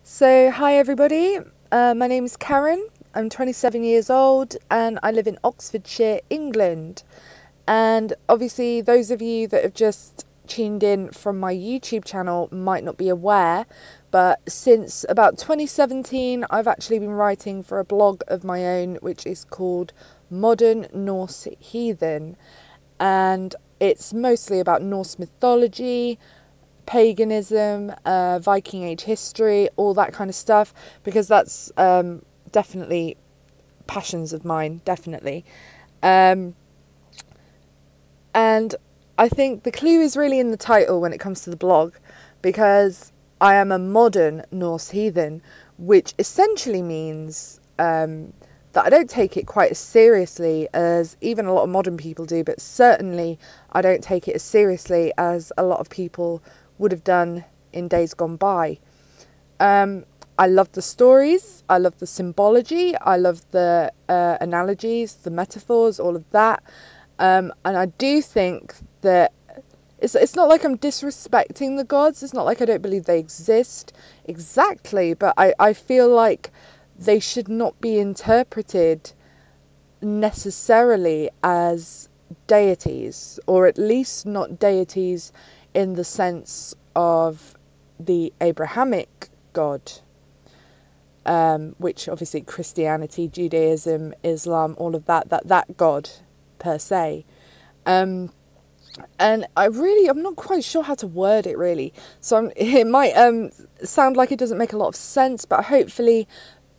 So, hi everybody, my name is Karen, I'm 27 years old and I live in Oxfordshire, England. And obviously those of you that have just tuned in from my YouTube channel might not be aware, but since about 2017 I've actually been writing for a blog of my own which is called Modern Norse Heathen, and it's mostly about Norse mythology, paganism, Viking Age history, all that kind of stuff, because that's definitely passions of mine, definitely. And I think the clue is really in the title when it comes to the blog, because I am a modern Norse heathen, which essentially means that I don't take it quite as seriously as even a lot of modern people do, but certainly I don't take it as seriously as a lot of people would have done in days gone by. I love the stories, I love the symbology, I love the analogies, the metaphors, all of that. And I do think that it's not like I'm disrespecting the gods, it's not like I don't believe they exist exactly, but I feel like they should not be interpreted necessarily as deities, or at least not deities in the sense of the Abrahamic God, which obviously Christianity, Judaism, Islam, all of that God per se. And I'm not quite sure how to word it really. So it might sound like it doesn't make a lot of sense, but hopefully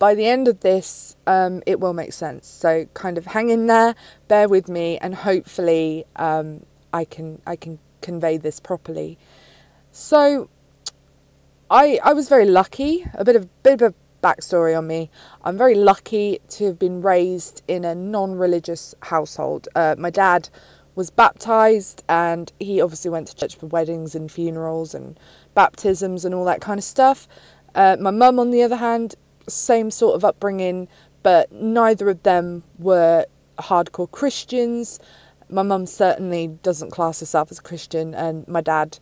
by the end of this, it will make sense. So kind of hang in there, bear with me, and hopefully I can convey this properly. So I was very lucky. A bit of a backstory on me. I'm very lucky to have been raised in a non-religious household. My dad was baptised, and he obviously went to church for weddings and funerals and baptisms and all that kind of stuff. My mum, on the other hand, same sort of upbringing, but neither of them were hardcore Christians. My mum certainly doesn't class herself as a Christian, and my dad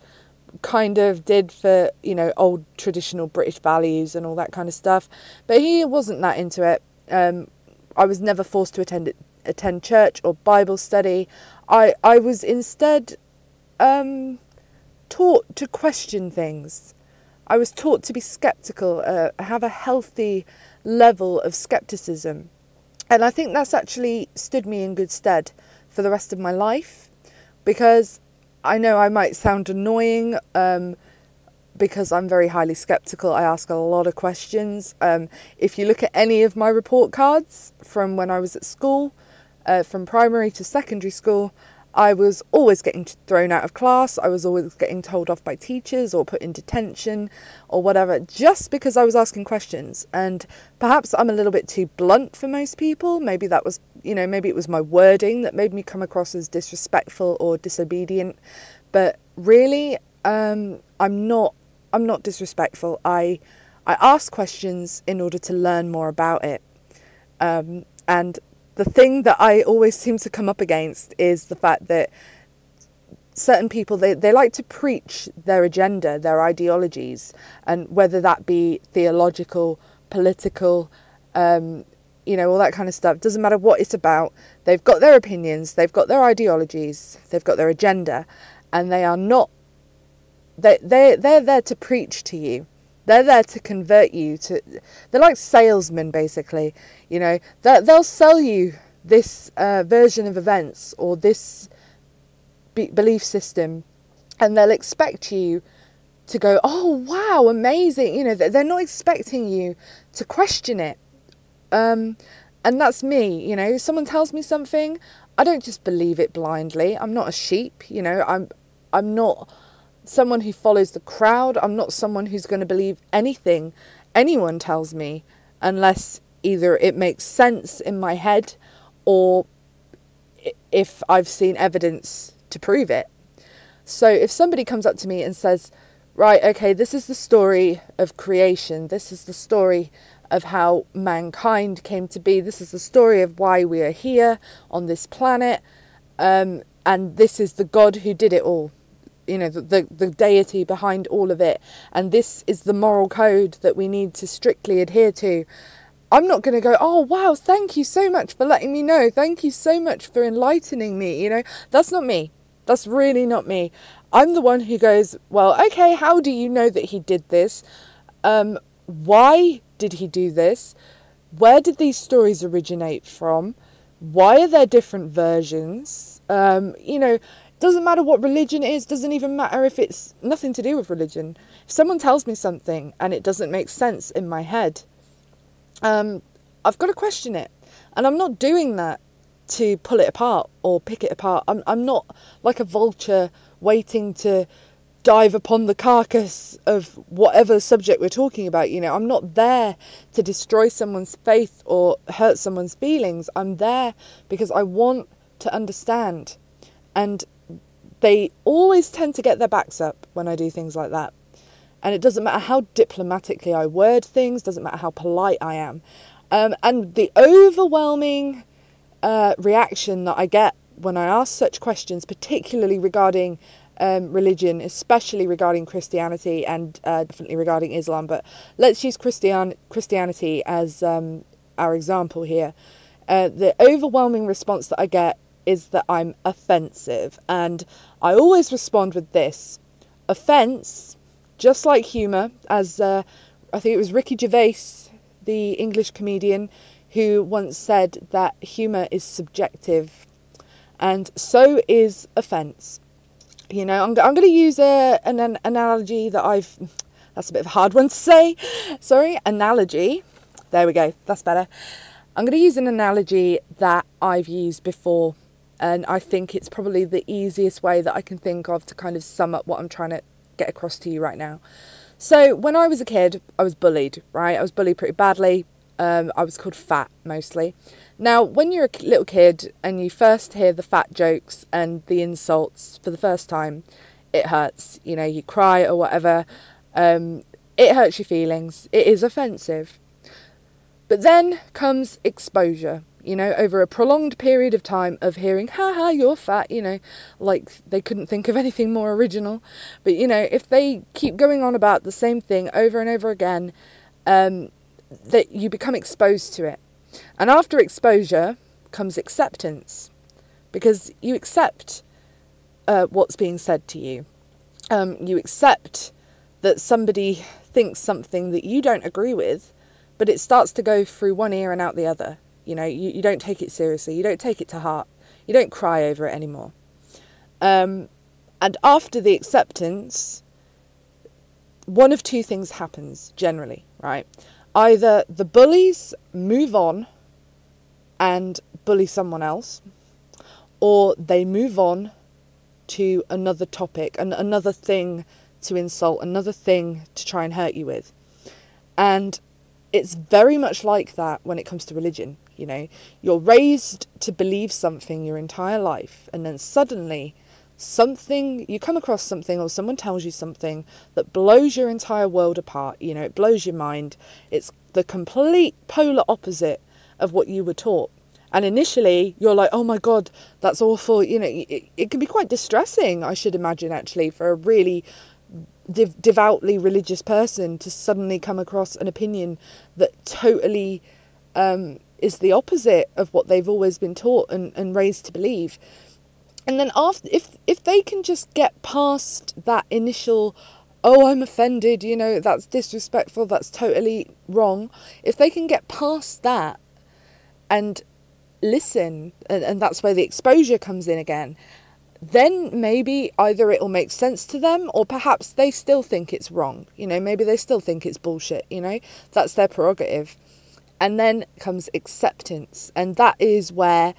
kind of did for, old traditional British values and all that kind of stuff, but he wasn't that into it. I was never forced to attend church or Bible study. I was instead taught to question things. I was taught to be skeptical, have a healthy level of skepticism, and I think that's actually stood me in good stead for the rest of my life, because I know I might sound annoying because I'm very highly skeptical. I ask a lot of questions. If you look at any of my report cards from when I was at school, from primary to secondary school, I was always getting thrown out of class. I was always getting told off by teachers or put in detention or whatever, just because I was asking questions. And perhaps I'm a little bit too blunt for most people. Maybe that was, maybe it was my wording that made me come across as disrespectful or disobedient. But really, I'm not disrespectful. I ask questions in order to learn more about it. And the thing that I always seem to come up against is the fact that certain people, they like to preach their agenda, their ideologies, and whether that be theological, political, all that kind of stuff. Doesn't matter what it's about. They've got their opinions, they've got their ideologies, they've got their agenda, and they are not, they're there to preach to you. They're there to convert you to. They're like salesmen, basically. They'll sell you this version of events or this belief system, and they'll expect you to go, "Oh, wow, amazing!" They're not expecting you to question it. And that's me. If someone tells me something, I don't just believe it blindly. I'm not a sheep. I'm not someone who follows the crowd. I'm not someone who's going to believe anything anyone tells me unless either it makes sense in my head or if I've seen evidence to prove it. So if somebody comes up to me and says, right, okay, this is the story of creation, this is the story of how mankind came to be, this is the story of why we are here on this planet, and this is the God who did it all. the deity behind all of it, and this is the moral code that we need to strictly adhere to, I'm not going to go, oh wow, thank you so much for letting me know, thank you so much for enlightening me. That's not me. That's really not me. I'm the one who goes, well, okay, how do you know that he did this? Why did he do this? Where did these stories originate from? Why are there different versions? Doesn't matter what religion it is, doesn't even matter if it's nothing to do with religion. If someone tells me something and it doesn't make sense in my head, I've got to question it. And I'm not doing that to pull it apart or pick it apart. I'm not like a vulture waiting to dive upon the carcass of whatever subject we're talking about. I'm not there to destroy someone's faith or hurt someone's feelings. I'm there because I want to understand. And they always tend to get their backs up when I do things like that. And it doesn't matter how diplomatically I word things, doesn't matter how polite I am. And the overwhelming reaction that I get when I ask such questions, particularly regarding religion, especially regarding Christianity and definitely regarding Islam, but let's use Christianity as our example here. The overwhelming response that I get is that I'm offensive, and I always respond with this: offence, just like humour, as I think it was Ricky Gervais, the English comedian, who once said that humour is subjective, and so is offence. I'm going to use an analogy that that's a bit of a hard one to say. Sorry, analogy. There we go. That's better. I'm going to use an analogy that I've used before, and I think it's probably the easiest way that I can think of to kind of sum up what I'm trying to get across to you right now. So when I was a kid, I was bullied, right? I was bullied pretty badly. I was called fat mostly. Now, when you're a little kid and you first hear the fat jokes and the insults for the first time, it hurts. You cry or whatever. It hurts your feelings. It is offensive. But then comes exposure, over a prolonged period of time of hearing, haha, you're fat, like they couldn't think of anything more original. But, if they keep going on about the same thing over and over again, that you become exposed to it. And after exposure comes acceptance, because you accept what's being said to you. You accept that somebody thinks something that you don't agree with, but it starts to go through one ear and out the other. You don't take it seriously. You don't take it to heart. You don't cry over it anymore. And after the acceptance, one of two things happens generally, right? Either the bullies move on and bully someone else, or they move on to another topic, and another thing to insult, another thing to try and hurt you with. And it's very much like that when it comes to religion. You're raised to believe something your entire life, and then suddenly you come across something, or someone tells you something that blows your entire world apart. It blows your mind. It's the complete polar opposite of what you were taught. And initially you're like, oh my God, that's awful. It can be quite distressing, I should imagine, actually, for a really devoutly religious person to suddenly come across an opinion that totally is the opposite of what they've always been taught and raised to believe. And then after, if they can just get past that initial, oh, I'm offended, that's disrespectful, that's totally wrong. If they can get past that and listen, and that's where the exposure comes in again, then maybe either it'll make sense to them, or perhaps they still think it's wrong. Maybe they still think it's bullshit, that's their prerogative. And then comes acceptance. And that is where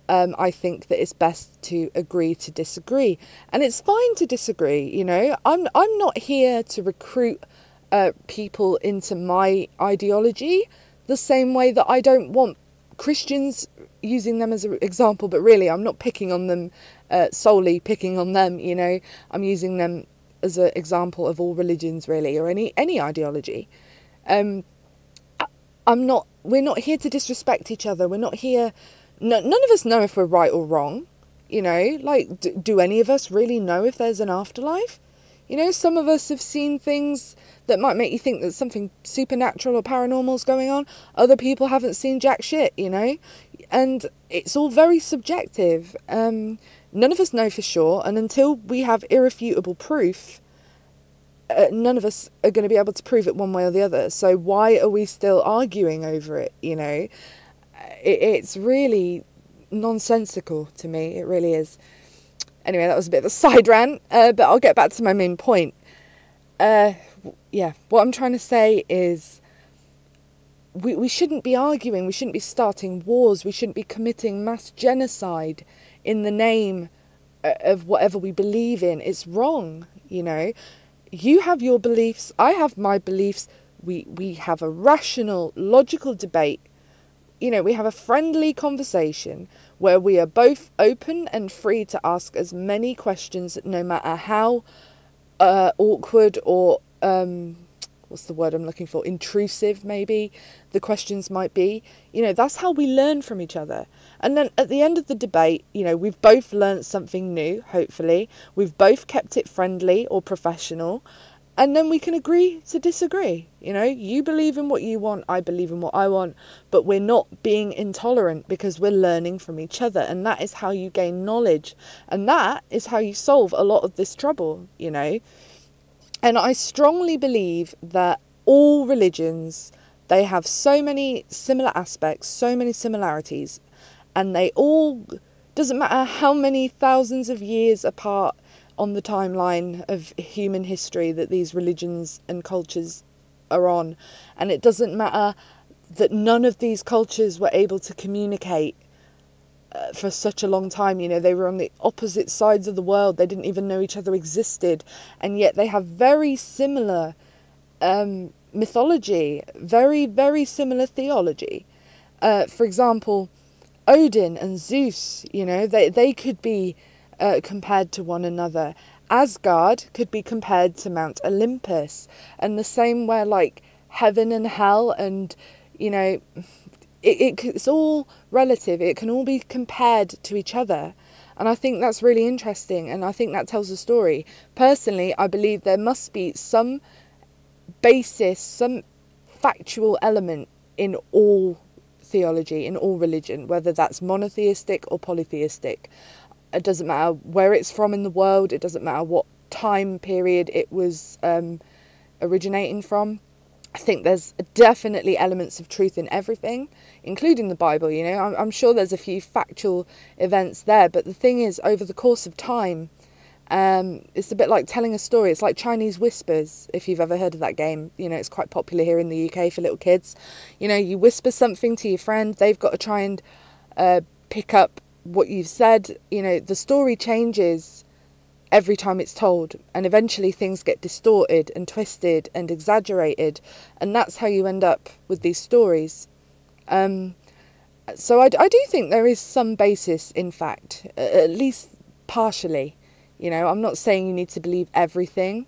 I think that it's best to agree to disagree. And it's fine to disagree, I'm not here to recruit people into my ideology the same way that I don't want Christians, using them as an example, but really I'm not picking on them, solely picking on them, I'm using them as an example of all religions really, or any ideology. We're not here to disrespect each other. We're not here, none of us know if we're right or wrong. You know, like, do any of us really know if there's an afterlife? You know, some of us have seen things that might make you think that something supernatural or paranormal is going on. Other people haven't seen jack shit, you know? And it's all very subjective. None of us know for sure, and until we have irrefutable proof, none of us are going to be able to prove it one way or the other. So why are we still arguing over it, you know? It's really nonsensical to me. It really is. Anyway, that was a bit of a side rant, but I'll get back to my main point. Yeah, what I'm trying to say is we shouldn't be arguing, we shouldn't be starting wars, we shouldn't be committing mass genocide in the name of whatever we believe in. It's wrong, you know. You have your beliefs, I have my beliefs. We have a rational, logical debate. You know, we have a friendly conversation where we are both open and free to ask as many questions, no matter how awkward or, what's the word I'm looking for, intrusive maybe the questions might be. You know, that's how we learn from each other. And then at the end of the debate, you know, we've both learnt something new, hopefully. We've both kept it friendly or professional. And then we can agree to disagree. You know, you believe in what you want, I believe in what I want, but we're not being intolerant because we're learning from each other. And that is how you gain knowledge. And that is how you solve a lot of this trouble, you know. And I strongly believe that all religions, they have so many similar aspects, so many similarities, and they all, doesn't matter how many thousands of years apart on the timeline of human history that these religions and cultures are on. And it doesn't matter that none of these cultures were able to communicate for such a long time. You know, they were on the opposite sides of the world. They didn't even know each other existed. And yet they have very similar mythology, very, very similar theology. For example, Odin and Zeus, you know, they could be compared to one another. Asgard could be compared to Mount Olympus, and the same where like heaven and hell, and you know, it's all relative. It can all be compared to each other, and I think that's really interesting, and I think that tells a story. Personally, I believe there must be some basis, some factual element in all theology, in all religion, whether that's monotheistic or polytheistic. It doesn't matter where it's from in the world. It doesn't matter what time period it was originating from. I think there's definitely elements of truth in everything, including the Bible. You know, I'm sure there's a few factual events there. But the thing is, over the course of time, it's a bit like telling a story. It's like Chinese whispers, if you've ever heard of that game. You know, it's quite popular here in the UK for little kids. You know, you whisper something to your friend. They've got to try and pick up what you've said. You know, the story changes every time it's told, and eventually things get distorted and twisted and exaggerated, and that's how you end up with these stories. So I do think there is some basis in fact, at least partially. You know, I'm not saying you need to believe everything,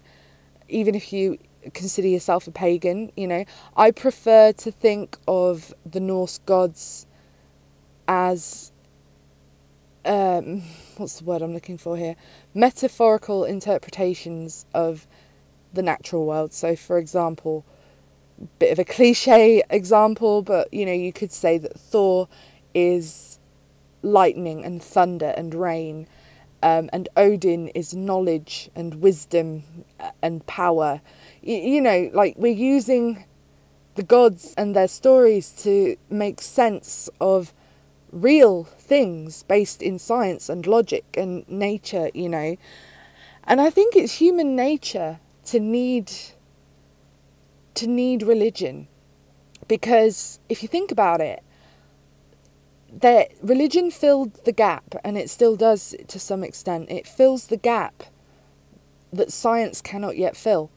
even if you consider yourself a pagan. You know, I prefer to think of the Norse gods as what's the word I'm looking for here? Metaphorical interpretations of the natural world. So, for example, bit of a cliche example, but, you know, you could say that Thor is lightning and thunder and rain, and Odin is knowledge and wisdom and power. You know, like, we're using the gods and their stories to make sense of real things based in science and logic and nature, you know. And I think it's human nature to need religion, because if you think about it, that religion filled the gap, and it still does to some extent. It fills the gap that science cannot yet fill.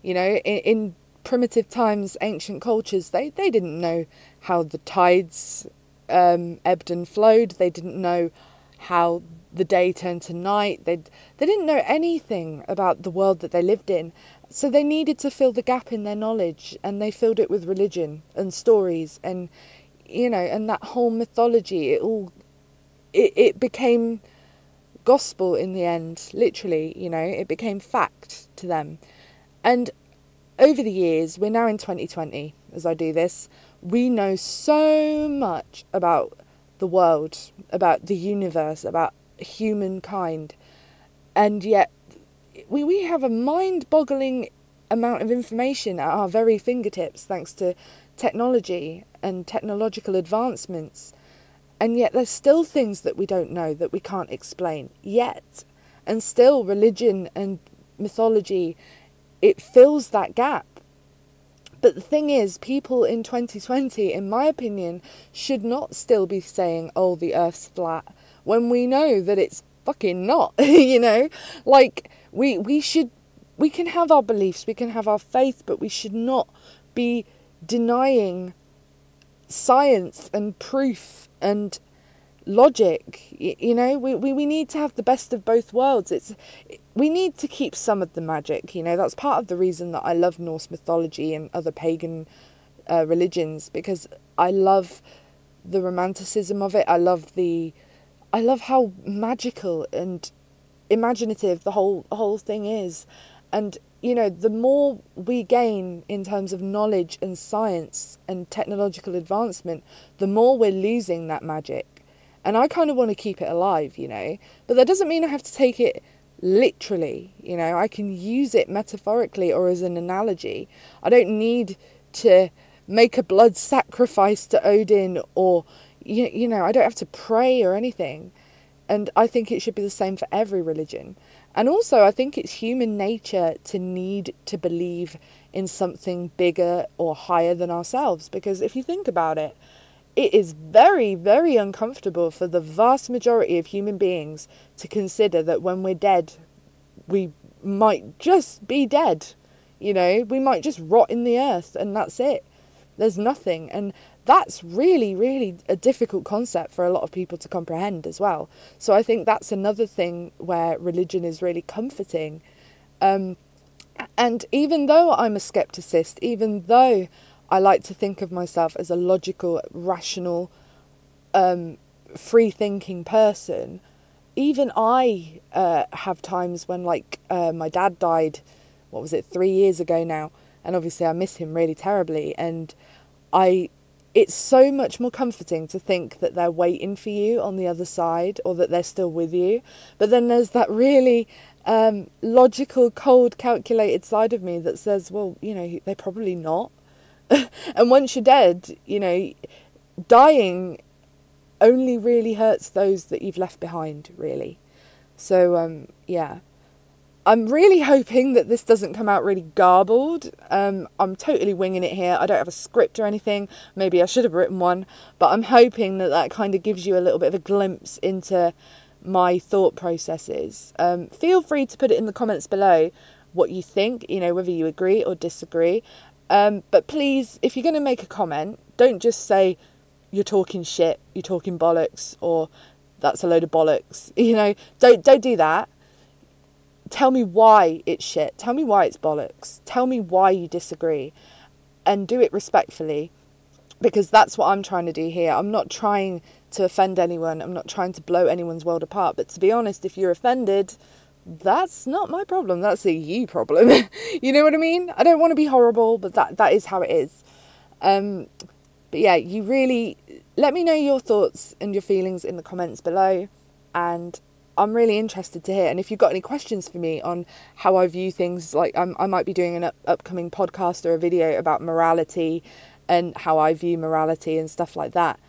You know, in primitive times, ancient cultures, they didn't know how the tides ebbed and flowed. They didn't know how the day turned to night. They didn't know anything about the world that they lived in. So they needed to fill the gap in their knowledge, and they filled it with religion and stories, and, you know, and that whole mythology. It became gospel in the end, literally, it became fact to them. And over the years, we're now in 2020 as I do this, we know so much about the world, about the universe, about humankind, and yet we have a mind-boggling amount of information at our very fingertips thanks to technology and technological advancements. And yet there's still things that we don't know, that we can't explain yet. And still religion and mythology, it fills that gap. But the thing is, people in 2020, in my opinion, should not still be saying, oh, the earth's flat, when we know that it's fucking not, Like, we can have our beliefs, we can have our faith, but we should not be denying science and proof and logic. We need to have the best of both worlds. We need to keep some of the magic. That's part of the reason that I love Norse mythology and other pagan religions, because I love the romanticism of it. I love how magical and imaginative the whole thing is. And the more we gain in terms of knowledge and science and technological advancement, the more we're losing that magic. And I kind of want to keep it alive, but that doesn't mean I have to take it literally. I can use it metaphorically or as an analogy. I don't need to make a blood sacrifice to Odin, or I don't have to pray or anything. And I think it should be the same for every religion. And also, I think it's human nature to need to believe in something bigger or higher than ourselves. Because if you think about it, it is very, very uncomfortable for the vast majority of human beings to consider that when we're dead, we might just be dead. We might just rot in the earth and that's it. There's nothing. And that's really, really a difficult concept for a lot of people to comprehend as well. So I think that's another thing where religion is really comforting. And even though I'm a skepticist, even though I like to think of myself as a logical, rational, free-thinking person, even I have times when, my dad died, 3 years ago now, and obviously I miss him really terribly, and it's so much more comforting to think that they're waiting for you on the other side, or that they're still with you. But then there's that really logical, cold, calculated side of me that says, well, they're probably not. And once you're dead, dying only really hurts those that you've left behind, really. So, yeah. I'm really hoping that this doesn't come out really garbled. I'm totally winging it here. I don't have a script or anything. Maybe I should have written one. But I'm hoping that kind of gives you a little bit of a glimpse into my thought processes. Feel free to put it in the comments below what you think, whether you agree or disagree. But please, if you're going to make a comment, don't just say, you're talking shit, you're talking bollocks, or that's a load of bollocks. Don't do that. Tell me why it's shit. Tell me why it's bollocks. Tell me why you disagree. And do it respectfully. Because that's what I'm trying to do here. I'm not trying to offend anyone. I'm not trying to blow anyone's world apart. But to be honest, if you're offended, that's not my problem. That's a you problem. You know what I mean? I don't want to be horrible, but that is how it is. But yeah, you really let me know your thoughts and your feelings in the comments below. And I'm really interested to hear. And if you've got any questions for me on how I view things, I might be doing an upcoming podcast or a video about morality and how I view morality and stuff like that.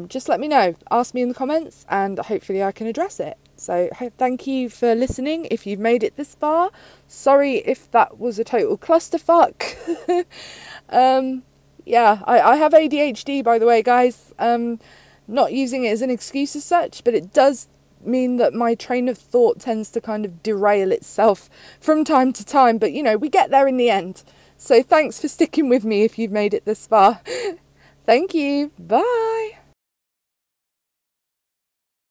Just let me know. Ask me in the comments and hopefully I can address it. So thank you for listening if you've made it this far. Sorry if that was a total clusterfuck. Yeah, I have ADHD, by the way, guys. Not using it as an excuse as such, but it does mean that my train of thought tends to kind of derail itself from time to time. But, we get there in the end. So thanks for sticking with me if you've made it this far. Thank you. Bye.